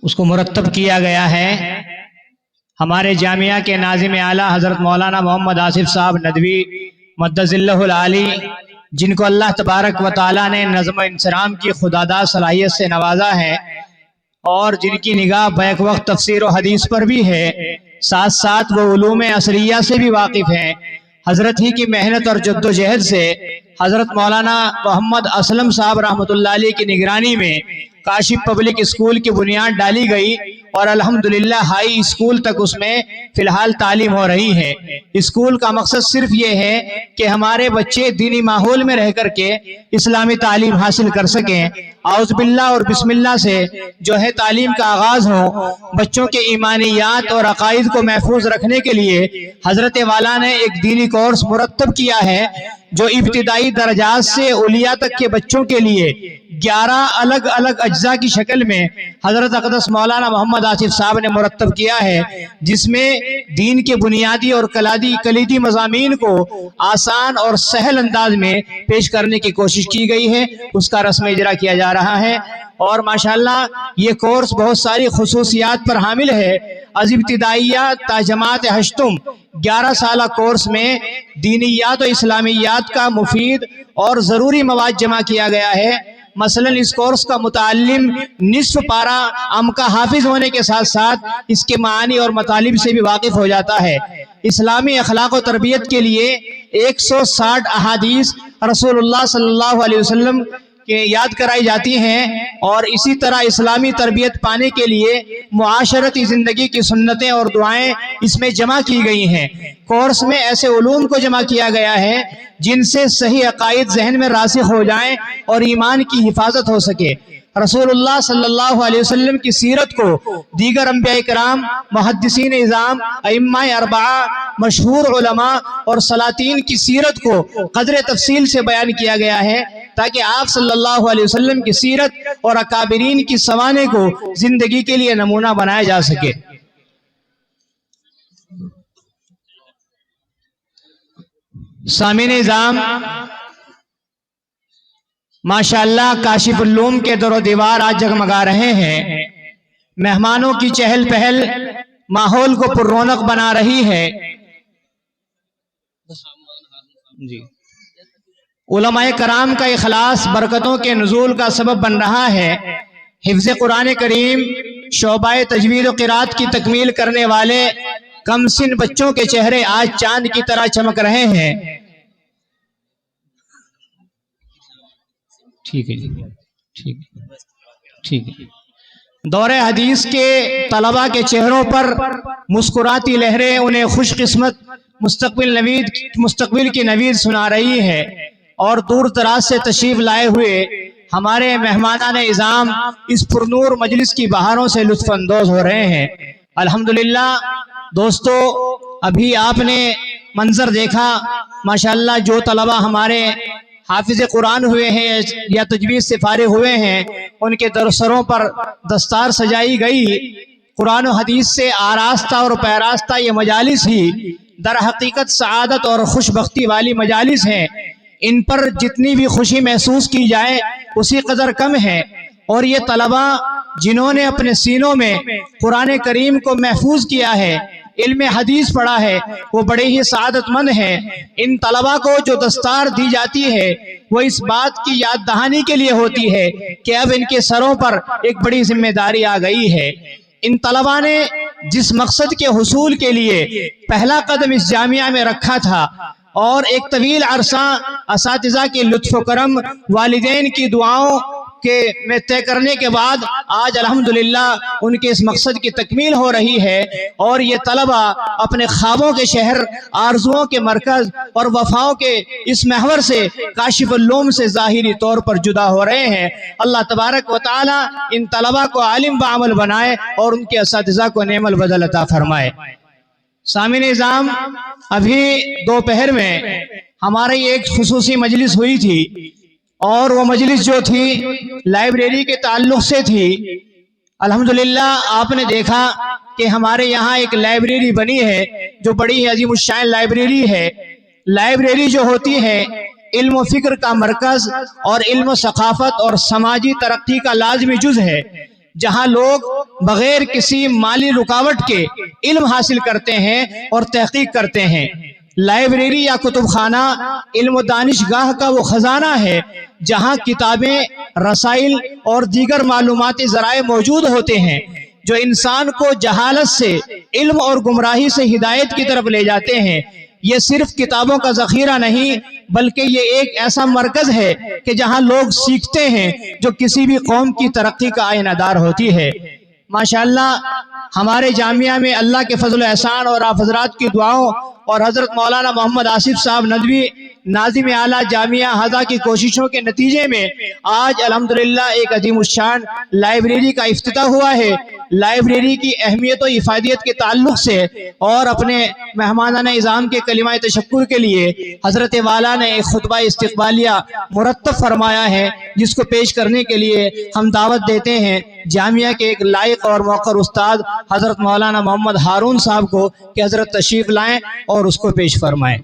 اس کو مرتب کیا گیا ہے ہمارے جامعہ کے ناظم اعلیٰ حضرت مولانا محمد آصف صاحب ندوی مدظ اللہ العالی، جن کو اللہ تبارک و تعالیٰ نے نظم و انصرام کی خداداد صلاحیت سے نوازا ہے اور جن کی نگاہ بیک وقت تفسیر و حدیث پر بھی ہے، ساتھ ساتھ وہ علوم عصریہ سے بھی واقف ہیں۔ حضرت ہی کی محنت اور جد و جہد سے حضرت مولانا محمد اسلم صاحب رحمۃ اللہ علیہ کی نگرانی میں کاشف پبلک اسکول کی بنیاد ڈالی گئی اور الحمدللہ ہائی اسکول تک اس میں فی الحال تعلیم ہو رہی ہے۔ اسکول کا مقصد صرف یہ ہے کہ ہمارے بچے دینی ماحول میں رہ کر کے اسلامی تعلیم حاصل کر سکیں، اعوذ باللہ اور بسم اللہ سے جو ہے تعلیم کا آغاز ہو۔ بچوں کے ایمانیات اور عقائد کو محفوظ رکھنے کے لیے حضرت والا نے ایک دینی کورس مرتب کیا ہے جو ابتدائی درجات سے اولیاء تک کے بچوں کے لیے 11 الگ الگ اجزاء کی شکل میں حضرت اقدس مولانا محمد آصف صاحب نے مرتب کیا ہے، جس میں دین کے بنیادی اور کلیدی مضامین کو آسان اور سہل انداز میں پیش کرنے کی کوشش کی گئی ہے۔ اس کا رسم اجرا کیا جا رہا ہے اور ماشاءاللہ یہ کورس بہت ساری خصوصیات پر حامل ہے۔ از ابتدائیہ تا جماعت ہشتم 11 سالہ کورس میں دینیات و اسلامیات کا مفید اور ضروری مواد جمع کیا گیا ہے۔ مثلا اس کورس کا متعلم نصف پارہ ام کا حافظ ہونے کے ساتھ ساتھ اس کے معانی اور مطالب سے بھی واقف ہو جاتا ہے۔ اسلامی اخلاق و تربیت کے لیے 160 احادیث رسول اللہ صلی اللہ علیہ وسلم کے یاد کرائی جاتی ہیں اور اسی طرح اسلامی تربیت پانے کے لیے معاشرتی زندگی کی سنتیں اور دعائیں اس میں جمع کی گئی ہیں۔ کورس میں ایسے علوم کو جمع کیا گیا ہے جن سے صحیح عقائد ذہن میں راسخ ہو جائیں اور ایمان کی حفاظت ہو سکے۔ رسول اللہ صلی اللہ علیہ وسلم کی سیرت کو دیگر انبیاء کرام، محدثین اعظام، ائمہ اربعہ، مشہور علماء اور سلاطین کی سیرت کو قدر تفصیل سے بیان کیا گیا ہے تاکہ آپ صلی اللہ علیہ وسلم کی سیرت اور اکابرین کی سوانح کو زندگی کے لیے نمونہ بنایا جا سکے۔ سامعین اعظام، ماشاءاللہ کاشف العلوم کے در و دیوار آج جگمگا رہے ہیں۔ مہمانوں کی چہل پہل ماحول کو پر رونق بنا رہی ہے۔ علماء کرام کا اخلاص برکتوں کے نزول کا سبب بن رہا ہے۔ حفظ قرآن کریم شعبہ تجوید و قرات کی تکمیل کرنے والے کم سن بچوں کے چہرے آج چاند کی طرح چمک رہے ہیں۔ ٹھیک ہے جی، ٹھیک ہے۔ دور حدیث کے طلباء کے چہروں پر مسکراتی لہریں انہیں خوش قسمت مستقبل کی نوید سنا رہی ہے اور دور دراز سے تشریف لائے ہوئے ہمارے مہمانان اعظام اس پرنور مجلس کی بہاروں سے لطف اندوز ہو رہے ہیں۔ الحمدللہ دوستو، ابھی آپ نے منظر دیکھا، ماشاءاللہ جو طلباء ہمارے حافظ قرآن ہوئے ہیں یا تجوید سے فارغ ہوئے ہیں ان کے سروں پر دستار سجائی گئی۔ قرآن و حدیث سے آراستہ اور پیراستہ یہ مجالس ہی در حقیقت سعادت اور خوش بختی والی مجالس ہیں۔ ان پر جتنی بھی خوشی محسوس کی جائے اسی قدر کم ہے، اور یہ طلباء جنہوں نے اپنے سینوں میں قرآن کریم کو محفوظ کیا ہے، علم حدیث پڑھا ہے، وہ بڑے ہی سعادت مند ہیں۔ ان طلباء کو جو دستار دی جاتی ہے وہ اس بات کی یاد دہانی کے لیے ہوتی ہے کہ اب ان کے سروں پر ایک بڑی ذمہ داری آ گئی ہے۔ ان طلباء نے جس مقصد کے حصول کے لیے پہلا قدم اس جامعہ میں رکھا تھا اور ایک طویل عرصہ اساتذہ کے لطف و کرم، والدین کی دعاؤں میں طے کرنے کے بعد آج الحمدللہ ان کے اس مقصد کی تکمیل ہو رہی ہے، اور یہ طلباء اپنے خوابوں کے شہر، آرزوؤں کے مرکز اور وفاؤں کے اس محور سے کاشف العلوم سے ظاہری طور پر جدا ہو رہے ہیں۔ اللہ تبارک و تعالی ان طلباء کو عالم بعمل بنائے اور ان کے اساتذہ کو نعم البدل عطا فرمائے۔ سامعین اعظام، ابھی دوپہر میں ہماری ایک خصوصی مجلس ہوئی تھی اور وہ مجلس جو تھی لائبریری کے تعلق سے تھی۔ الحمدللہ آپ نے دیکھا کہ ہمارے یہاں ایک لائبریری بنی ہے جو بڑی ہی عظیم الشان لائبریری ہے۔ لائبریری جو ہوتی ہے علم و فکر کا مرکز اور علم و ثقافت اور سماجی ترقی کا لازمی جز ہے۔ جہاں لوگ بغیر کسی مالی رکاوٹ کے علم حاصل کرتے ہیں اور تحقیق کرتے ہیں۔ لائبریری یا کتب خانہ علم و دانش گاہ کا وہ خزانہ ہے جہاں کتابیں، رسائل اور دیگر معلوماتی ذرائع موجود ہوتے ہیں جو انسان کو جہالت سے، علم اور گمراہی سے ہدایت کی طرف لے جاتے ہیں۔ یہ صرف کتابوں کا ذخیرہ نہیں بلکہ یہ ایک ایسا مرکز ہے کہ جہاں لوگ سیکھتے ہیں جو کسی بھی قوم کی ترقی کا آئینہ دار ہوتی ہے۔ ماشاءاللہ ہمارے جامعہ میں اللہ کے فضل و احسان اور آپ حضرات کی دعاؤں اور حضرت مولانا محمد آصف صاحب ندوی ناظم اعلیٰ جامعہ ہزا کی کوششوں کے نتیجے میں آج الحمدللہ ایک عظیم الشان لائبریری کا افتتاح ہوا ہے۔ لائبریری کی اہمیت و افادیت کے تعلق سے اور اپنے مہمانان اعظام کے کلمہ تشکر کے لیے حضرت والا نے ایک خطبہ استقبالیہ مرتب فرمایا ہے، جس کو پیش کرنے کے لیے ہم دعوت دیتے ہیں جامعہ کے ایک لائق اور موقر استاد حضرت مولانا محمد ہارون صاحب کو کہ حضرت تشریف لائیں اور اس کو پیش فرمائیں۔